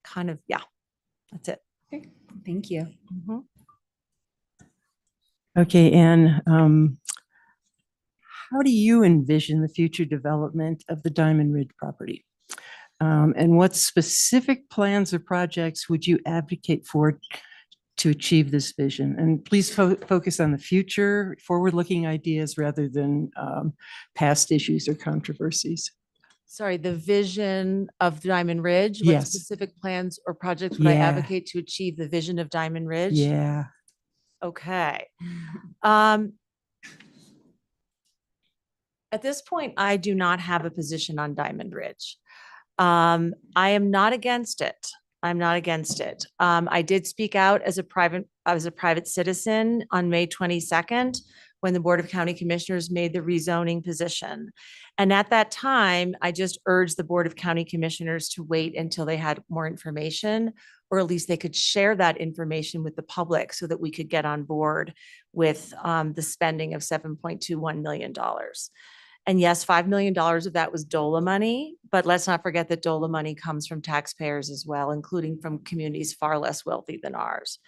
kind of, yeah, that's it. Okay. Thank you. Mm-hmm. Okay, Anne, how do you envision the future development of the Diamond Ridge property? And what specific plans or projects would you advocate for to achieve this vision. And please focus on the future, forward-looking ideas rather than past issues or controversies. Sorry, the vision of Diamond Ridge? What Yes. specific plans or projects would I Yeah. advocate to achieve the vision of Diamond Ridge? Yeah. Okay. At this point, I do not have a position on Diamond Ridge. I am not against it. I'm not against it. I did speak out as a private citizen on May 22nd when the Board of County Commissioners made the rezoning position. And at that time, I just urged the Board of County Commissioners to wait until they had more information, or at least they could share that information with the public so that we could get on board with the spending of $7.21 million. And yes, $5 million of that was DOLA money, but let's not forget that DOLA money comes from taxpayers as well, including from communities far less wealthy than ours.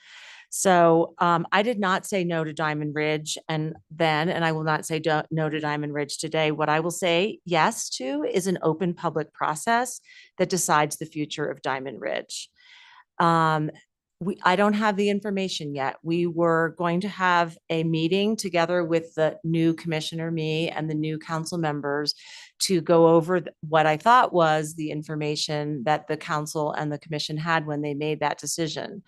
So I did not say no to Diamond Ridge and I will not say no to Diamond Ridge today. What I will say yes to is an open public process that decides the future of Diamond Ridge. I don't have the information yet. We were going to have a meeting together with the new commissioner, me, and the new council members to go over what I thought was the information that the council and the commission had when they made that decision.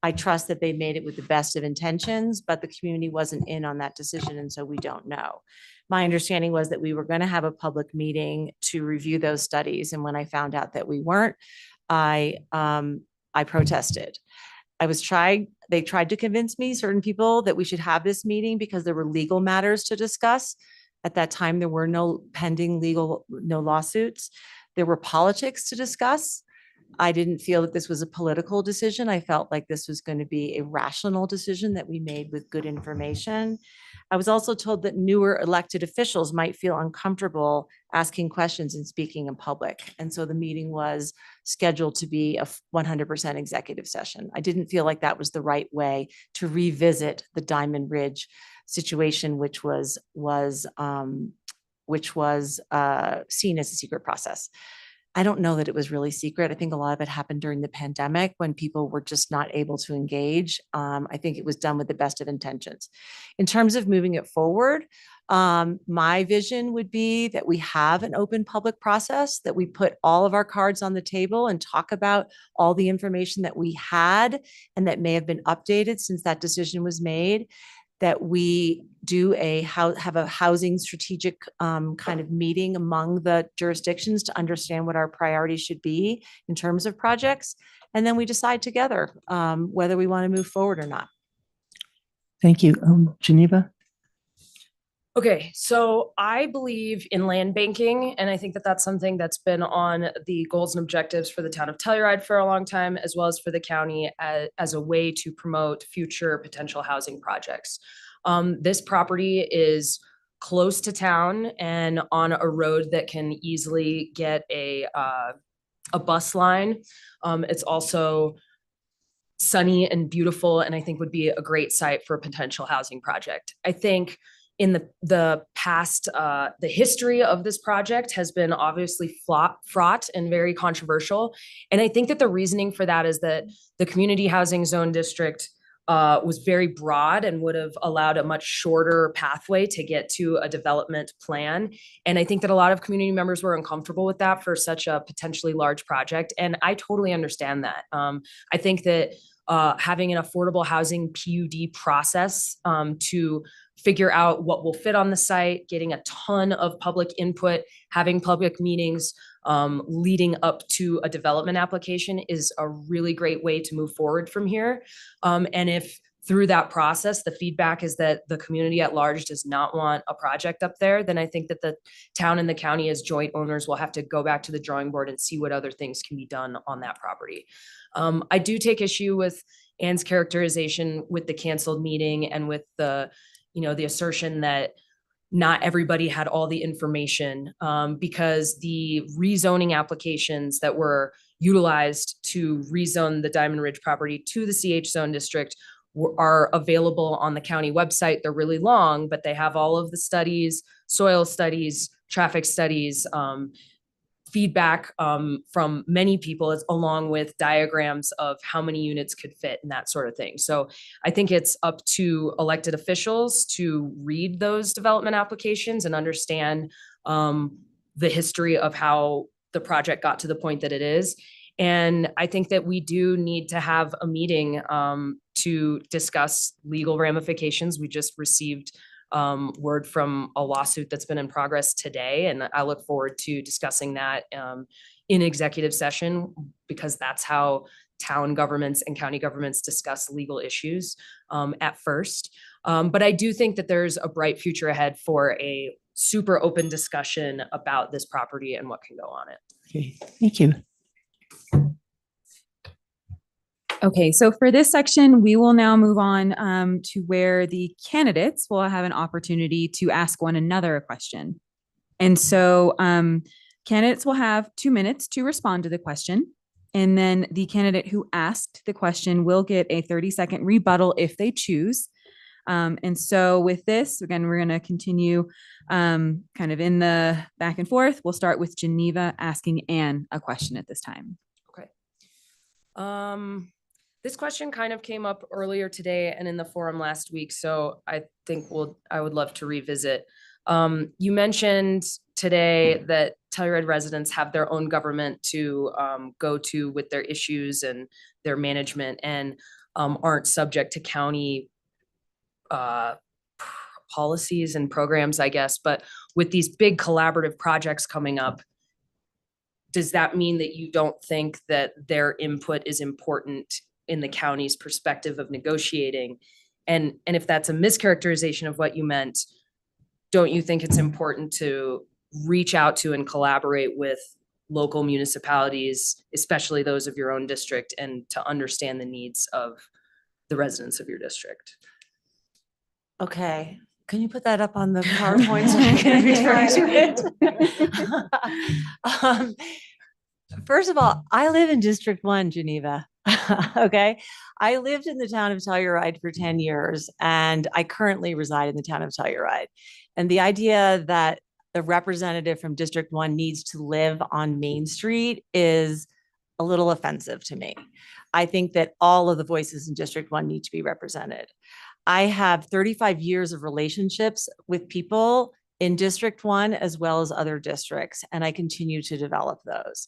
I trust that they made it with the best of intentions, but the community wasn't in on that decision, and so we don't know. My understanding was that we were going to have a public meeting to review those studies, and when I found out that we weren't, I protested. They tried to convince me, certain people, that we should have this meeting because there were legal matters to discuss. At that time, there were no lawsuits. There were politics to discuss. I didn't feel that this was a political decision. I felt like this was going to be a rational decision that we made with good information. I was also told that newer elected officials might feel uncomfortable asking questions and speaking in public. And so the meeting was scheduled to be a 100% executive session. I didn't feel like that was the right way to revisit the Diamond Ridge situation, which was seen as a secret process. I don't know that it was really secret. I think a lot of it happened during the pandemic when people were just not able to engage. I think it was done with the best of intentions. In terms of moving it forward, my vision would be that we have an open public process, that we put all of our cards on the table and talk about all the information that we had and that may have been updated since that decision was made, that we do have a housing strategic kind of meeting among the jurisdictions to understand what our priorities should be in terms of projects. And then we decide together whether we want to move forward or not. Thank you. Geneva? Okay, so I believe in land banking, and I think that that's something that's been on the goals and objectives for the town of Telluride for a long time, as well as for the county as a way to promote future potential housing projects. This property is close to town and on a road that can easily get a bus line. It's also sunny and beautiful, and I think would be a great site for a potential housing project. I think in the past, the history of this project has been obviously fraught and very controversial. And I think that the reasoning for that is that the community housing zone district was very broad and would have allowed a much shorter pathway to get to a development plan. And I think that a lot of community members were uncomfortable with that for such a potentially large project. And I totally understand that. I think that having an affordable housing PUD process to figure out what will fit on the site, getting a ton of public input, having public meetings leading up to a development application is a really great way to move forward from here. And if through that process, the feedback is that the community at large does not want a project up there, then I think that the town and the county as joint owners will have to go back to the drawing board and see what other things can be done on that property. I do take issue with Anne's characterization with the canceled meeting and with the assertion that not everybody had all the information because the rezoning applications that were utilized to rezone the Diamond Ridge property to the CH zone district are available on the county website. They're really long, but they have all of the studies, soil studies, traffic studies, feedback from many people, along with diagrams of how many units could fit and that sort of thing. So I think it's up to elected officials to read those development applications and understand the history of how the project got to the point that it is. And I think that we do need to have a meeting to discuss legal ramifications. We just received word from a lawsuit that's been in progress today, and I look forward to discussing that in executive session, because that's how town governments and county governments discuss legal issues at first. But I do think that there's a bright future ahead for a super open discussion about this property and what can go on it. Okay, thank you. Okay, so for this section, we will now move on to where the candidates will have an opportunity to ask one another a question. And so candidates will have 2 minutes to respond to the question. And then the candidate who asked the question will get a 30-second rebuttal if they choose. And so with this, again, we're going to continue kind of in the back and forth. We'll start with Geneva asking Anne a question at this time. Okay. This question kind of came up earlier today and in the forum last week, so I think I would love to revisit. You mentioned today that Telluride residents have their own government to go to with their issues and their management, and aren't subject to county policies and programs, I guess. But with these big collaborative projects coming up, does that mean that you don't think that their input is important in the county's perspective of negotiating? And if that's a mischaracterization of what you meant, don't you think it's important to reach out to and collaborate with local municipalities, especially those of your own district, and to understand the needs of the residents of your district? Okay, can you put that up on the PowerPoint so I can return to it? First of all, I live in District 1, Geneva. Okay, I lived in the town of Telluride for 10 years, and I currently reside in the town of Telluride. And the idea that the representative from District 1 needs to live on Main Street is a little offensive to me. I think that all of the voices in District 1 need to be represented. I have 35 years of relationships with people in District 1 as well as other districts, and I continue to develop those.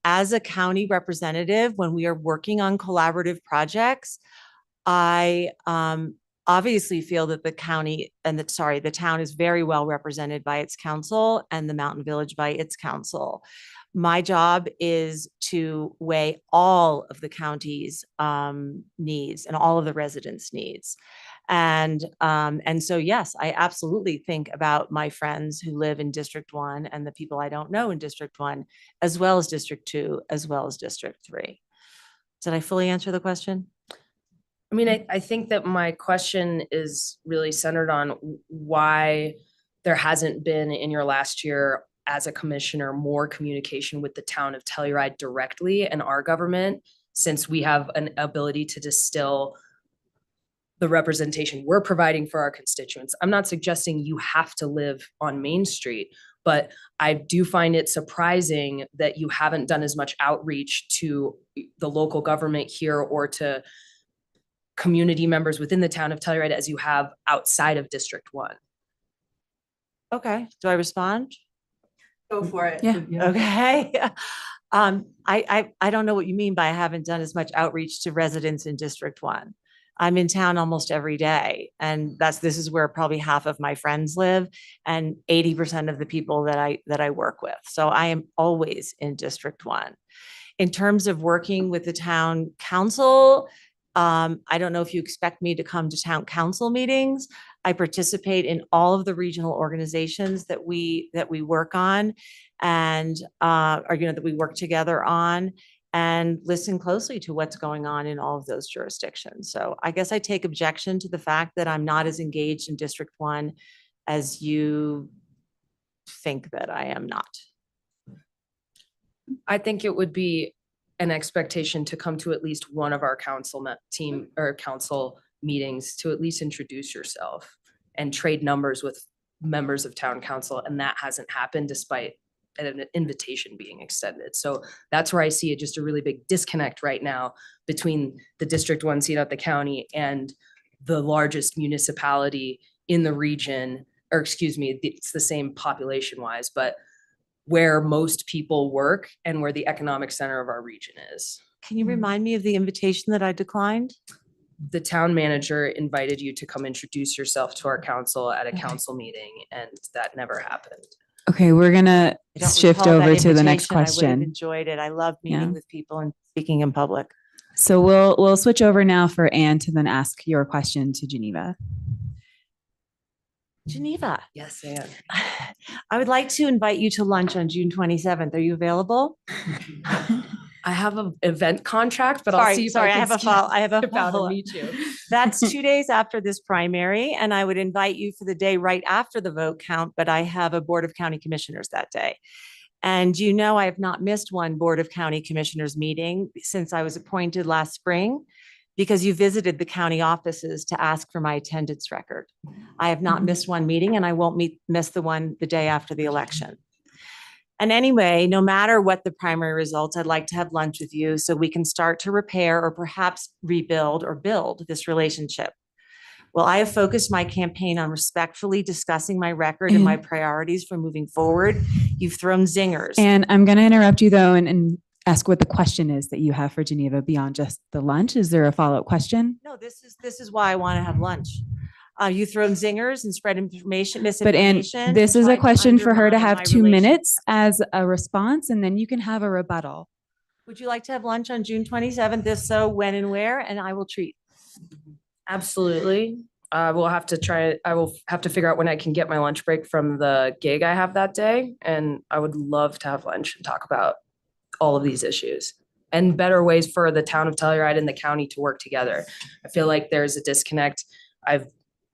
As a county representative, when we are working on collaborative projects, I obviously feel that the county and the town is very well represented by its council and the Mountain Village by its council. My job is to weigh all of the county's needs and all of the residents' needs. And so, yes, I absolutely think about my friends who live in District 1 and the people I don't know in District 1, as well as District 2, as well as District 3. Did I fully answer the question? I mean, I think that my question is really centered on why there hasn't been in your last year as a commissioner more communication with the town of Telluride directly and our government, since we have an ability to distill the representation we're providing for our constituents. I'm not suggesting you have to live on Main Street, but I do find it surprising that you haven't done as much outreach to the local government here or to community members within the town of Telluride as you have outside of District 1. Okay, do I respond? Go for it. Yeah. Okay. I don't know what you mean by I haven't done as much outreach to residents in District 1. I'm in town almost every day, and this is where probably half of my friends live and 80% of the people that I work with. So I am always in District 1. In terms of working with the town council, I don't know if you expect me to come to town council meetings. I participate in all of the regional organizations that we work on and that we work together on, and listen closely to what's going on in all of those jurisdictions. So I guess I take objection to the fact that I'm not as engaged in District 1 as you think that I am not. I think it would be an expectation to come to at least one of our council team or council meetings to at least introduce yourself and trade numbers with members of town council. And that hasn't happened despite an invitation being extended. So that's where I see just a really big disconnect right now between the District 1 seat at the county and the largest municipality in the region, or excuse me, it's the same population wise, but where most people work and where the economic center of our region is. Can you remind me of the invitation that I declined? The town manager invited you to come introduce yourself to our council at a council meeting, and that never happened. Okay, we're gonna I don't shift recall that over to the next invitation. I would have question. enjoyed it. I love meeting Yeah. with people and speaking in public. So we'll switch over now for Anne to then ask your question to Geneva. Geneva, Yes, Anne. I would like to invite you to lunch on June 27th. Are you available? I have an event contract, but I'll see if Sorry, I I have a can follow. I have a skip out and follow-up. meet you. That's 2 days after this primary, and I would invite you for the day right after the vote count, but I have a Board of County Commissioners that day. And you know, I have not missed one Board of County Commissioners meeting since I was appointed last spring, because you visited the county offices to ask for my attendance record. I have not missed one meeting, and I won't miss the one the day after the election. And anyway, no matter what the primary results, I'd like to have lunch with you so we can start to repair or perhaps rebuild or build this relationship. Well, I have focused my campaign on respectfully discussing my record and my priorities for moving forward. You've thrown zingers. And I'm gonna interrupt you though and ask what the question is that you have for Geneva beyond just the lunch. Is there a follow-up question? No, this is why I want to have lunch. You've thrown zingers and spread information, But Anne, misinformation. this and is a tried to question for her to undermine have my 2 relationship. minutes as a response, and then you can have a rebuttal. Would you like to have lunch on June 27th? If so, when and where? And I will treat. Absolutely. I will have to figure out when I can get my lunch break from the gig I have that day. And I would love to have lunch and talk about all of these issues and better ways for the town of Telluride and the county to work together. I feel like there's a disconnect.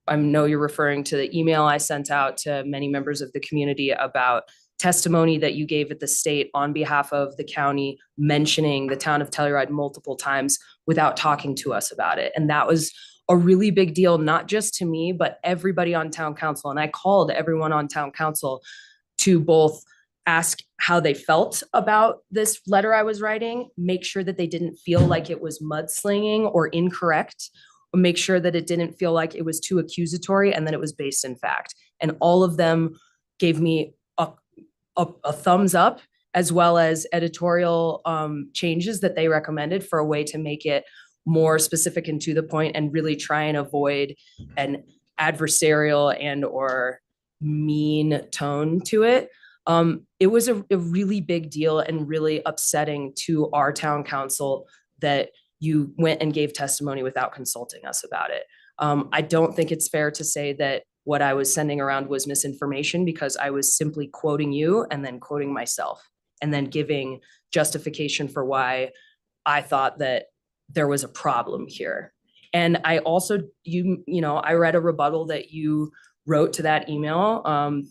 I know you're referring to the email I sent out to many members of the community about testimony that you gave at the state on behalf of the county, mentioning the town of Telluride multiple times without talking to us about it. And that was a really big deal, not just to me, but everybody on town council. And I called everyone on town council to both ask how they felt about this letter I was writing, make sure that they didn't feel like it was mudslinging or incorrect, or make sure that it didn't feel like it was too accusatory and that it was based in fact. And all of them gave me a thumbs up, as well as editorial changes that they recommended for a way to make it more specific and to the point and really try and avoid an adversarial and or mean tone to it. It was a really big deal and really upsetting to our town council that you went and gave testimony without consulting us about it. I don't think it's fair to say that what I was sending around was misinformation, because I was simply quoting you and then quoting myself and then giving justification for why I thought that there was a problem here. And I also, I read a rebuttal that you wrote to that email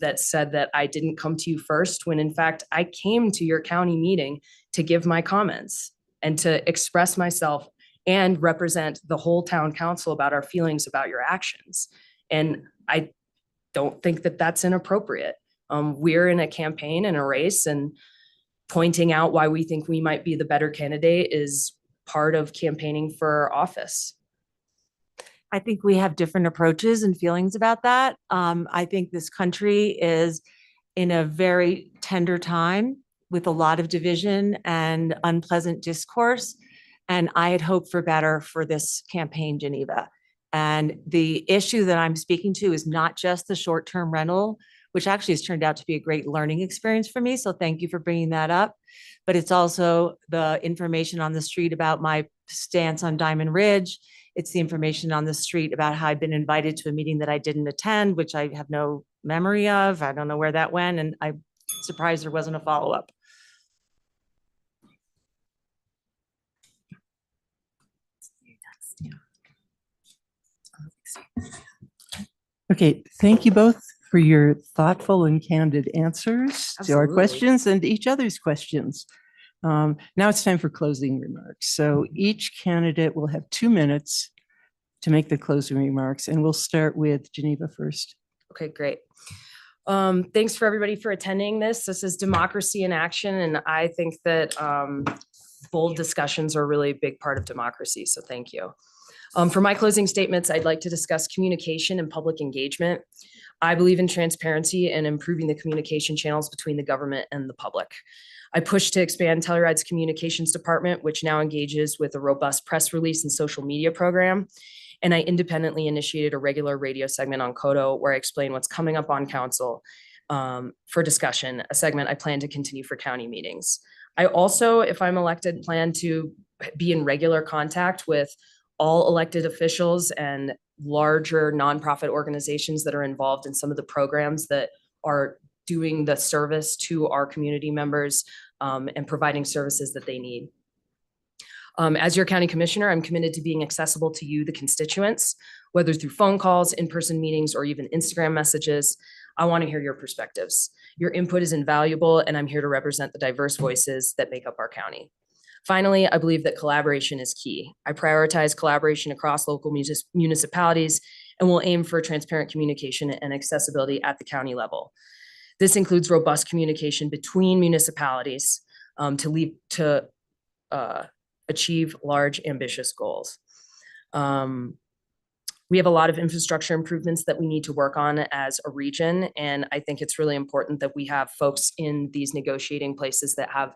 that said that I didn't come to you first, when in fact I came to your county meeting to give my comments and to express myself and represent the whole town council about our feelings about your actions. And I don't think that that's inappropriate. We're in a campaign and a race, and pointing out why we think we might be the better candidate is part of campaigning for office. I think we have different approaches and feelings about that. I think this country is in a very tender time with a lot of division and unpleasant discourse. And I had hoped for better for this campaign, Geneva. And the issue that I'm speaking to is not just the short-term rental, which actually has turned out to be a great learning experience for me. So thank you for bringing that up. But it's also the information on the street about my stance on Diamond Ridge. It's the information on the street about how I've been invited to a meeting that I didn't attend, which I have no memory of. I don't know where that went. And I'm surprised there wasn't a follow-up. Okay, thank you both for your thoughtful and candid answers to our Absolutely. questions and each other's questions. Now it's time for closing remarks. So each candidate will have 2 minutes to make the closing remarks, and we'll start with Geneva first. Okay, great. Thanks for everybody for attending this. This is democracy in action, and I think that bold discussions are a really big part of democracy, so thank you. For my closing statements, I'd like to discuss communication and public engagement. I believe in transparency and improving the communication channels between the government and the public. I push to expand Telluride's communications department, which now engages with a robust press release and social media program. And I independently initiated a regular radio segment on Kodo where I explain what's coming up on council for discussion, a segment I plan to continue for county meetings. I also, if I'm elected, plan to be in regular contact with all elected officials and larger nonprofit organizations that are involved in some of the programs that are doing the service to our community members and providing services that they need. As your county commissioner, I'm committed to being accessible to you, the constituents, whether through phone calls, in-person meetings, or even Instagram messages. I want to hear your perspectives. Your input is invaluable, and I'm here to represent the diverse voices that make up our county. Finally, I believe that collaboration is key. I prioritize collaboration across local municipalities and will aim for transparent communication and accessibility at the county level. This includes robust communication between municipalities to achieve large, ambitious goals. We have a lot of infrastructure improvements that we need to work on as a region, and I think it's really important that we have folks in these negotiating places that have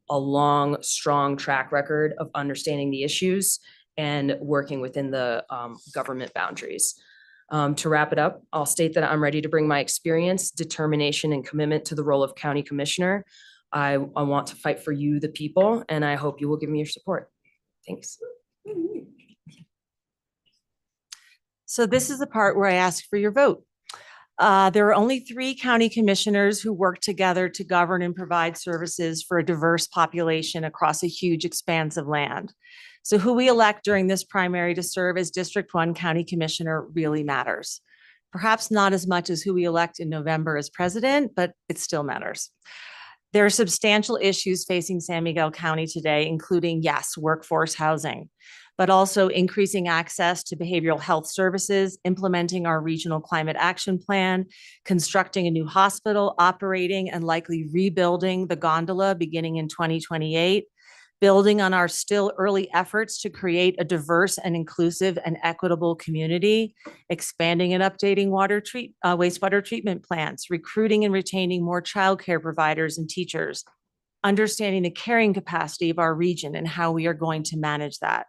a long, strong track record of understanding the issues and working within the government boundaries. To wrap it up, I'll state that I'm ready to bring my experience, determination, and commitment to the role of county commissioner. I want to fight for you, the people, and I hope you will give me your support. Thanks. So this is the part where I ask for your vote. There are only 3 county commissioners who work together to govern and provide services for a diverse population across a huge expanse of land. So who we elect during this primary to serve as District 1 County Commissioner really matters. Perhaps not as much as who we elect in November as president, but it still matters. There are substantial issues facing San Miguel County today, including, yes, workforce housing, but also increasing access to behavioral health services, implementing our regional climate action plan, constructing a new hospital, operating and likely rebuilding the gondola beginning in 2028, building on our still early efforts to create a diverse and inclusive and equitable community, expanding and updating wastewater treatment plants, recruiting and retaining more childcare providers and teachers, understanding the carrying capacity of our region and how we are going to manage that.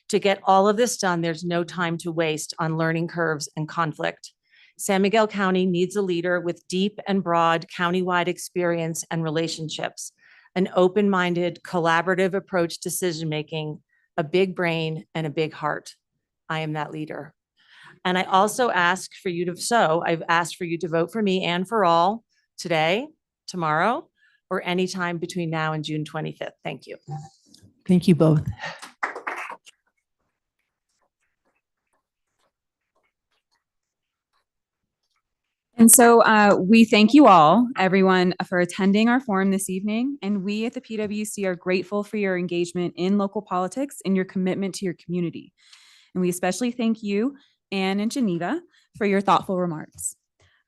To get all of this done, there's no time to waste on learning curves and conflict. San Miguel County needs a leader with deep and broad countywide experience and relationships, an open-minded, collaborative approach to decision-making, a big brain, and a big heart. I am that leader. And I also ask for you I've asked for you to vote for me and for all today, tomorrow, or anytime between now and June 25th. Thank you. Thank you both. And so we thank you all, everyone, for attending our forum this evening. And we at the PwC are grateful for your engagement in local politics and your commitment to your community. And we especially thank you, Anne and Geneva, for your thoughtful remarks.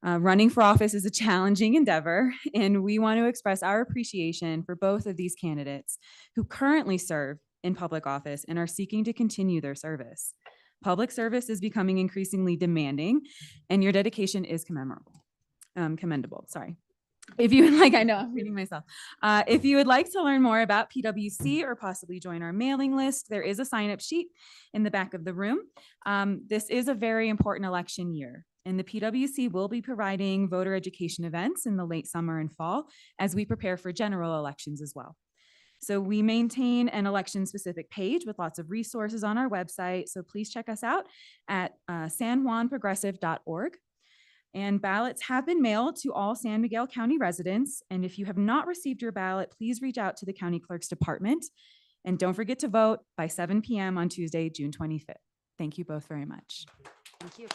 Running for office is a challenging endeavor, and we want to express our appreciation for both of these candidates who currently serve in public office and are seeking to continue their service. Public service is becoming increasingly demanding, and your dedication is commendable. Sorry. If you would like, I know I'm reading myself. If you would like to learn more about PwC or possibly join our mailing list, there is a sign-up sheet in the back of the room. This is a very important election year, and the PwC will be providing voter education events in the late summer and fall as we prepare for general elections as well. So we maintain an election-specific page with lots of resources on our website. So please check us out at sanjuanprogressive.org. And ballots have been mailed to all San Miguel County residents. And if you have not received your ballot, please reach out to the county clerk's department. And don't forget to vote by 7 p.m. on Tuesday, June 25th. Thank you both very much. Thank you.